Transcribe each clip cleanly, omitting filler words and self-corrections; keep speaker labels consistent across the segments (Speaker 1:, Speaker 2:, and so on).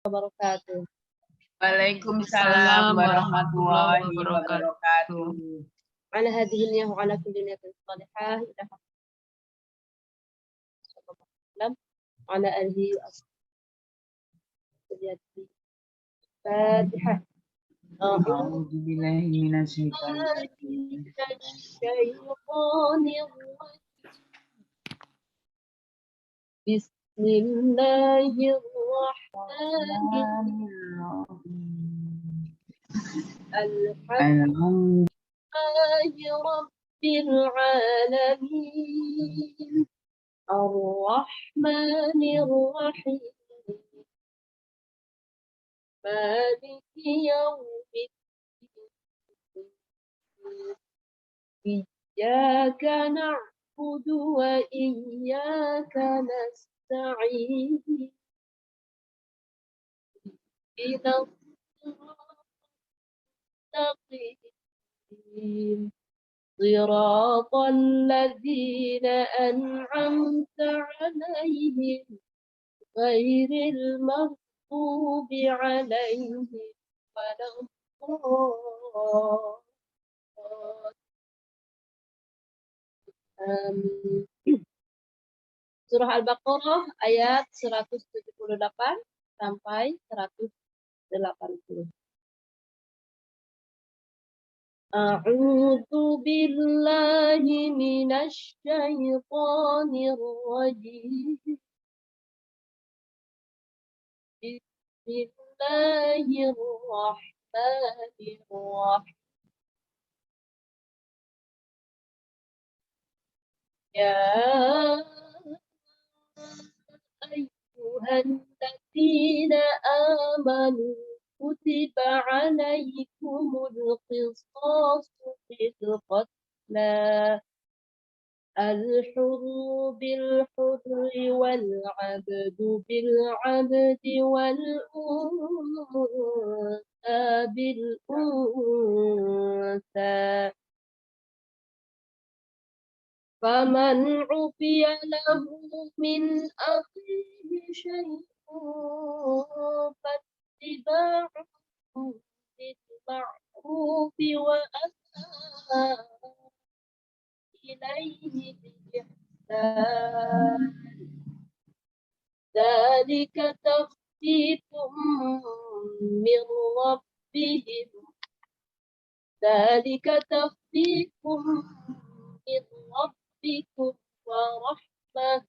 Speaker 1: Wabarakatuh.
Speaker 2: Waalaikumsalam warahmatullahi wabarakatuh.
Speaker 1: Ala hadhihi niyah wa ala kulli niyatin salihah ila sallam ala alihi wa ashabihi. Fatihah.
Speaker 2: A'udzu billahi minasyaitonir rajim.
Speaker 1: Bismillahirrahmanirrahim. Alhamdulillahi rabbil alamin. Ar-Rahmanir Rahim. Maliki yaumiddin. Iyyaka na'budu wa iyyaka nasta'in. Ihdinas siratal mustaqim. Shiratal ladzina an'amta 'alaihim ghairil maghdubi 'alaihim waladdallin. Surah Al-Baqarah ayat 178 sampai 180. A'udzu billahi minasy syaithanir rajim. Bismillahirrahmanirrahim. Ya ayyuhalladzina amanu kutiba alaikumul qisasu fil qatla al-hurru bil-hurri wal-'abdu bil-'abdi wal-untha bil-untha. Faman 'ufiya lahu min akhihi syai'un fattiba'un bil-ma'rufi wa adhan ilaihi bi-ihsan. Dzalika takhfifun min rabbihim. Dzalika takhfifun min rabbikum wa rahmah.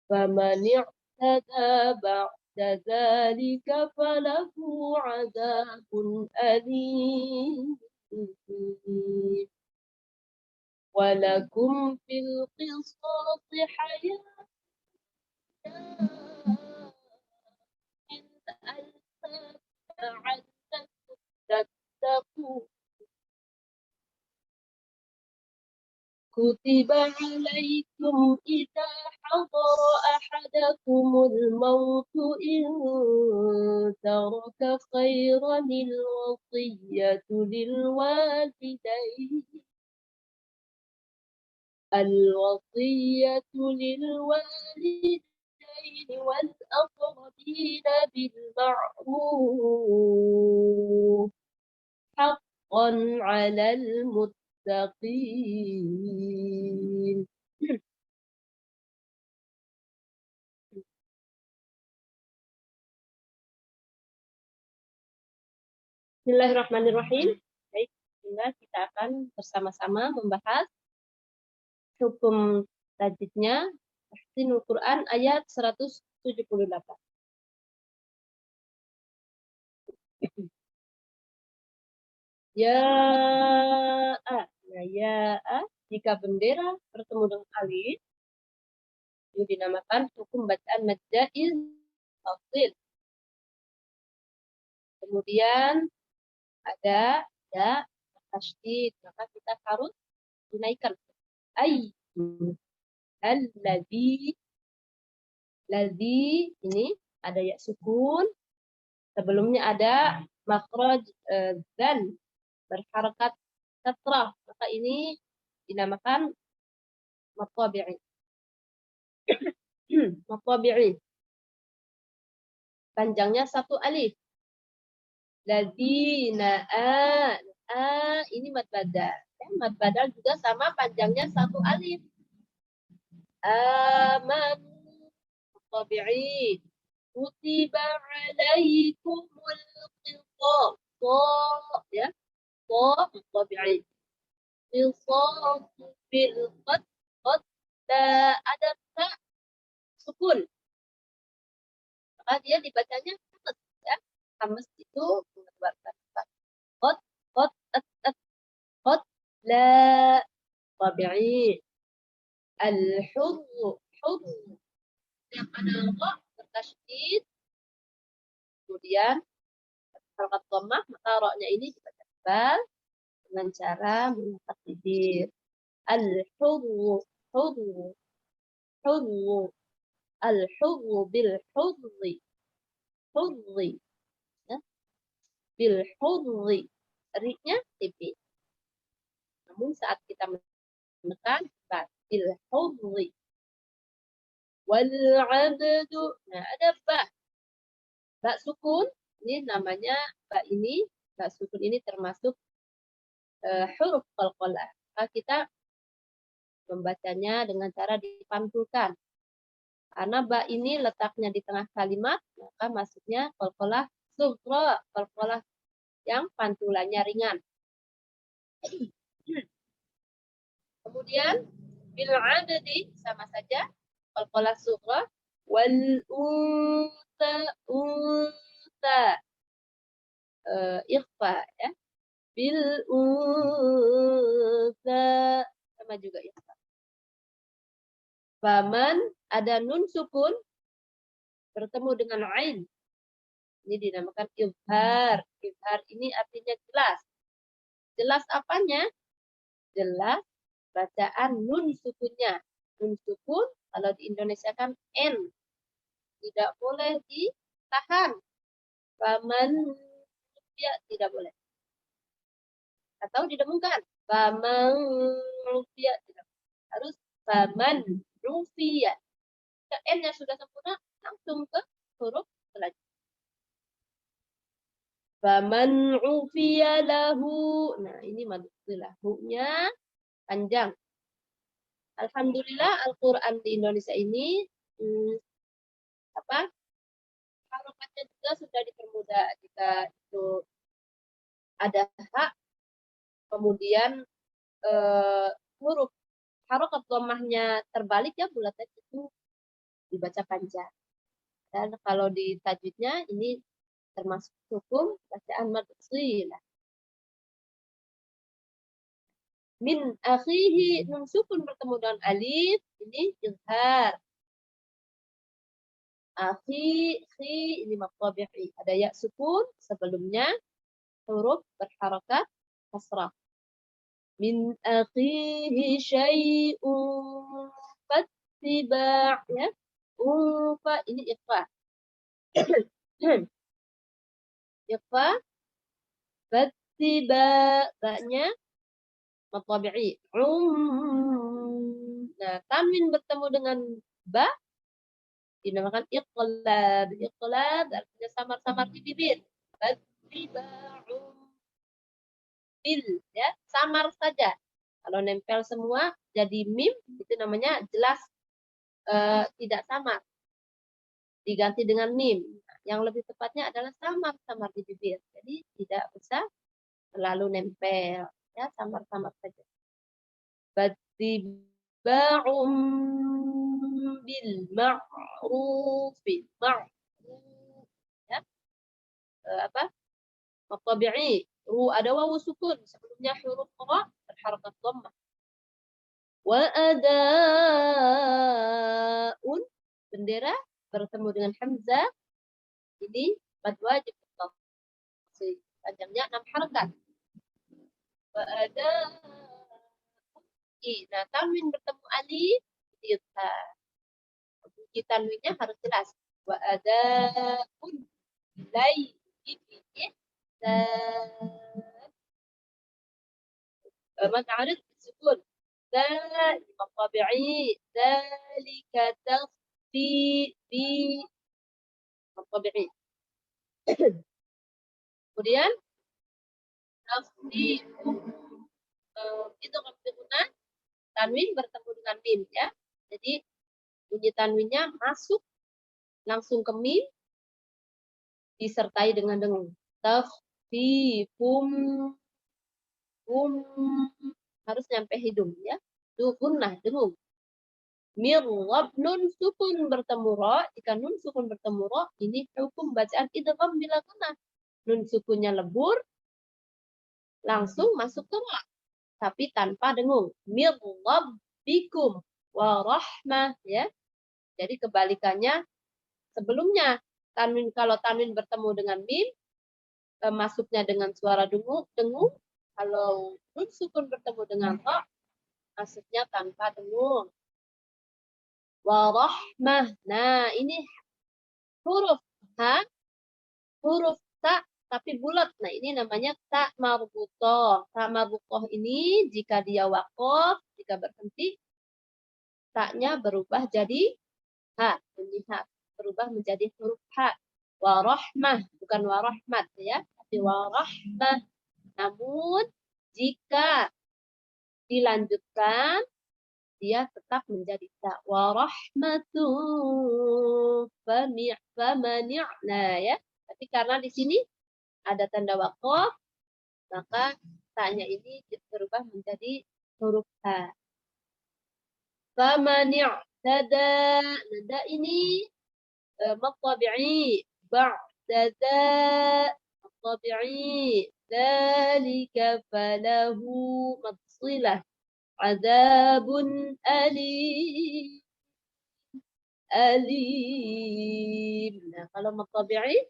Speaker 1: Faman i'tada ba'da dzalika falahu 'adzabun alim. Walakum fil qisasi hayatun la'allakum tattaqun. Kutiba alaikum idza hadara ahadakumul mautu in taraka khairanil wasiyyatu lil walidayni wal aqrabina bil ma'ruf haqqan 'alal muttaqin. Bismillahirrahmanirrahim. Baik, kita akan bersama-sama membahas hukum tajwidnya Tahsinul Quran ayat 178. Nah, jika bendera bertemu dengan alif ini dinamakan hukum bacaan mad jaiz tafsil. Kemudian ada ya tasydid, maka kita harus dinaikkan alladzi ini ada ya sukun, sebelumnya ada makhraj dzal berharakat kasrah, maka ini dinamakan matabi'i. Matabi'i. Panjangnya 1 alif. Ladina ini mad badal. Ya, mad badal juga sama panjangnya 1 alif. Amanu tabi'in. Kutiba alaikumul qisas. Ya. Tabi'in. Qisas bil qad. Ada tak sukun. Maka dia dibacanya hamas. Ya. Hamas itu mengeluarkan qad, qad, la tabi'in. Al-hurru, yang ada kok bertasydid, kemudian harakat dhammah, maka roknya ini dibaca tebal dengan cara mengangkat bibir. Al-hurru, al-hurru bil hurri, ya. Bil hurri, ri-nya tipis. Namun saat kita menekan bil hurri. Wal abdu, nah ada ba sukun, ini namanya ba sukun ini termasuk huruf qalqalah. Maka kita membacanya dengan cara dipantulkan. Karena ba ini letaknya di tengah kalimat, maka masuknya qalqalah sughra, qalqalah yang pantulannya ringan. Kemudian bil adadi sama saja qalqalah sughra. Wal unta ikhfa, ya. Bil unta sama juga ikhfa. Faman ada nun sukun bertemu dengan ain. Ini dinamakan izhar. Izhar ini artinya jelas. Jelas apanya? Jelas bacaan nun sukunnya. Nun sukun kalau di Indonesia kan N. Tidak boleh ditahan. Faman ya tidak boleh. Atau didengungkan. Faman rufiya tidak boleh. Harus faman rufiya. N-nya sudah sempurna, langsung ke huruf selanjutnya. Faman ufiya lahu. Nah, ini madulah. Hu-nya panjang. Alhamdulillah Al-Quran di Indonesia ini harokatnya juga sudah dipermudah. Jika itu ada hak, kemudian huruf harokat dhammahnya terbalik, ya bulatnya itu dibaca panjang. Dan kalau di tajwidnya ini termasuk hukum bacaan mad shilah. Min akhihi, nun sukun bertemu dengan alif, ini izhar. Akhi, ini mad tabi'i. Ada ya sukun sebelumnya, huruf berharakat kasrah. Min akhihi syai'un fattiba', ya. Ufa, ini ikhfa. Ikhfa, fattiba', ba-nya mad tabi'i. Nah, tanwin bertemu dengan ba dinamakan iqlab. Iqlab artinya samar-samar di bibir. Fattiba'u bil, ya, samar saja. Kalau nempel semua jadi mim, itu namanya jelas tidak samar. Diganti dengan mim. Yang lebih tepatnya adalah samar-samar di bibir. Jadi tidak usah terlalu nempel, ya, samar-samar saja. Fattiba'um bil ma'ruf, ya. Tabi'i. Ada wawu sukun sebelumnya huruf ra berharakat dhammah. Wa ada'un, bendera bertemu dengan hamzah, ini mad wajib panjangnya 6 harakat. Wa ada'un, nah tanwin bertemu alif izhar. Bunyi tanwinnya harus jelas. Wa ada'un lai maka ada sukun. Dzalik tabi'i, dzalika takhfi bi tabi'i. Kemudian itu guna tanwin bertemu dengan mim ya. Jadi bunyi tanwinnya masuk langsung ke mim disertai dengan dengung. Taftifum harus nyampe hidung ya. Gunnah dengung. Mirwab nun sukun bertemu ro. Jika nun sukun bertemu ro, ini hukum bacaan idgham bila gunnah. Nun sukunnya lebur, langsung masuk ke ro. Tapi tanpa dengung. Mirwab bikum warahmah ya. Jadi kebalikannya sebelumnya tanwin, kalau tanwin bertemu dengan mim masuknya dengan suara dengung. Kalau nun sukun bertemu dengan ro, masuknya tanpa dengung. Warahmah. Nah, ini huruf ha, huruf ta tapi bulat. Nah, ini namanya ta marbutoh. Ta marbutoh ini jika dia waqaf, jika berhenti, ta-nya berubah jadi ha, bunyi ha, berubah menjadi huruf ha. Warahmah, bukan warahmat ya, tapi warahmah. Namun jika dilanjutkan dia tetap menjadi ta. Wa rahmatuh famani'na ya. Tapi karena di sini ada tanda waqaf, maka ta-nya ini berubah menjadi huruf ha. Famani'tada. Nada ini matabi'i. Ba'dada matabi'i. Dzalika falahu matsilah. Azabun alim. Nah, kalau matabi'i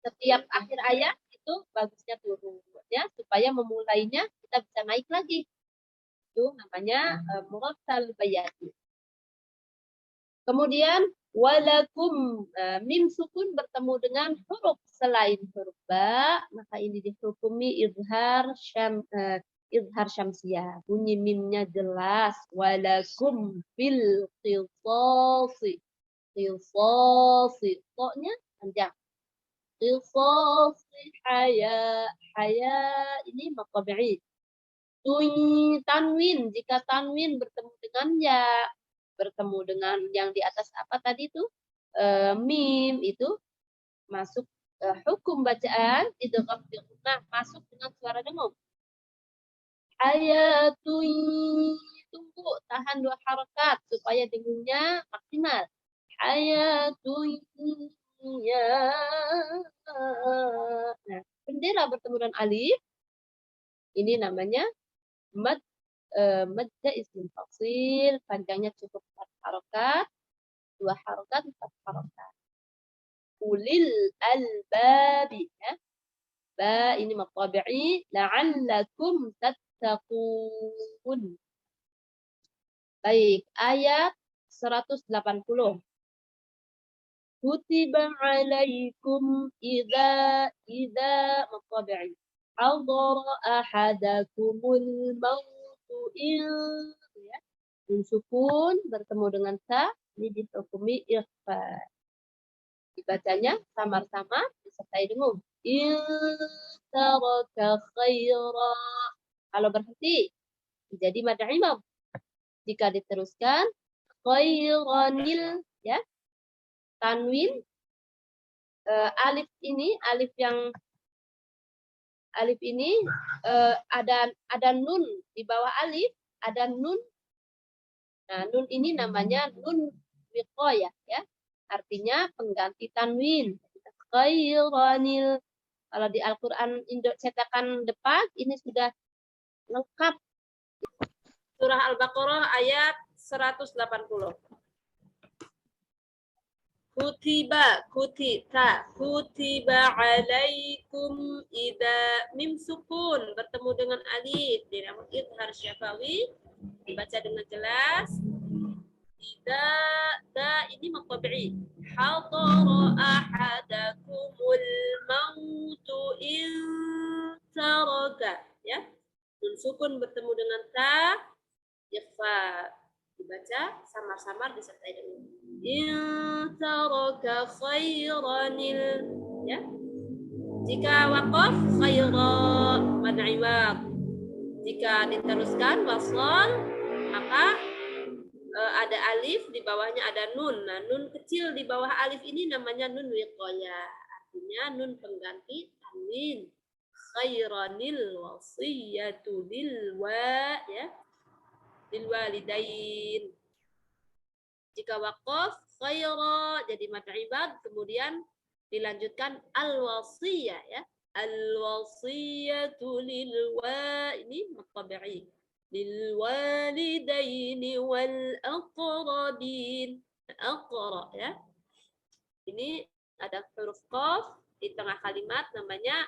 Speaker 1: setiap akhir ayat itu bagusnya turun ya, supaya memulainya kita bisa naik lagi. Itu namanya murattal bayati. Kemudian walakum mim sukun bertemu dengan huruf selain huruf ba, maka ini dihukumi izhar syamsiyah. Bunyi mimnya jelas. Walakum fil qisasi. Qisasi. Tok-nya panjang. Qisasi haya. Haya ini matabi'i. Tanwin. Jika tanwin bertemu dengan ya, bertemu dengan yang di atas apa tadi itu? Mim itu masuk hukum bacaan idgham nah masuk dengan suara dengung. Ayatun, tunggu, tahan 2 harakat supaya dengungnya maksimal. Ayatun ya. Nah, bendera bertemu dengan alif, ini namanya mad isim fasil, panjangnya cukup 4 harakat, 2 harakat, 4 harakat. Ulil albabi ya. Ba ini matabi'i la'allakum tattaqun. Baik, ayat 180. Kutiba 'alaikum idza matabi'i hadara ahadakumul mautu in ya. Nun sukun bertemu dengan ta ini dihukumi ikhfa. Dibacanya samar-samar disertai dengung. In taraka khaira. Kalau berhenti jadi mad imam. Jika diteruskan khairanil ya. Tanwin alif ini ada nun di bawah alif, ada nun. Nah, nun ini namanya nun wiqayah ya. Artinya pengganti tanwin. Khairanil. Kalau di Al-Qur'an cetakan depan ini sudah lengkap. Surah Al-Baqarah ayat 180. Kutiba alaikum idza mim sukun bertemu dengan alif di dalam izhar syafawi dibaca dengan jelas. Idza da ini matabi'i. Hadara ahadakumul mautu in taraka ya. Nun sukun bertemu dengan ta ikhfa dibaca samar-samar disertai dengan in taraka khairanil ya. Jika waqaf khaira mad iwad. Jika diteruskan wasal maka ada alif, di bawahnya ada nun. Nah, nun kecil di bawah alif ini namanya nun wiqayah. Artinya nun pengganti tanwin. Khairanil wasiyatu lil walidain. Jika waqaf khaira jadi mad ibad, kemudian dilanjutkan al wasiyah ya. Al wasiyatu lil ini mutabi'i. Lil walidaini wal aqrabin. Aqra ya. Ini ada huruf qaf di tengah kalimat namanya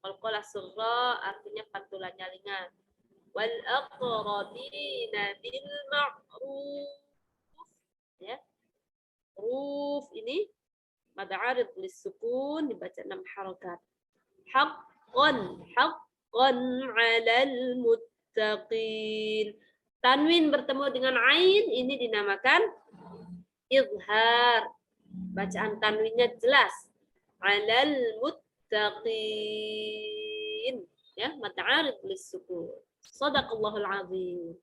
Speaker 1: qalqalah sughra, artinya pantulannya ringan. Wal aqrabina bil ma'ruf ya. Huruf ini mad arid lis sukun dibaca 6 harakat. Haqqan 'alal muttaqin. Tanwin bertemu dengan ain ini dinamakan izhar. Bacaan tanwinnya jelas. 'Alal muttaqin. Ya, mad arid lis sukun. Shadaqallahul azim.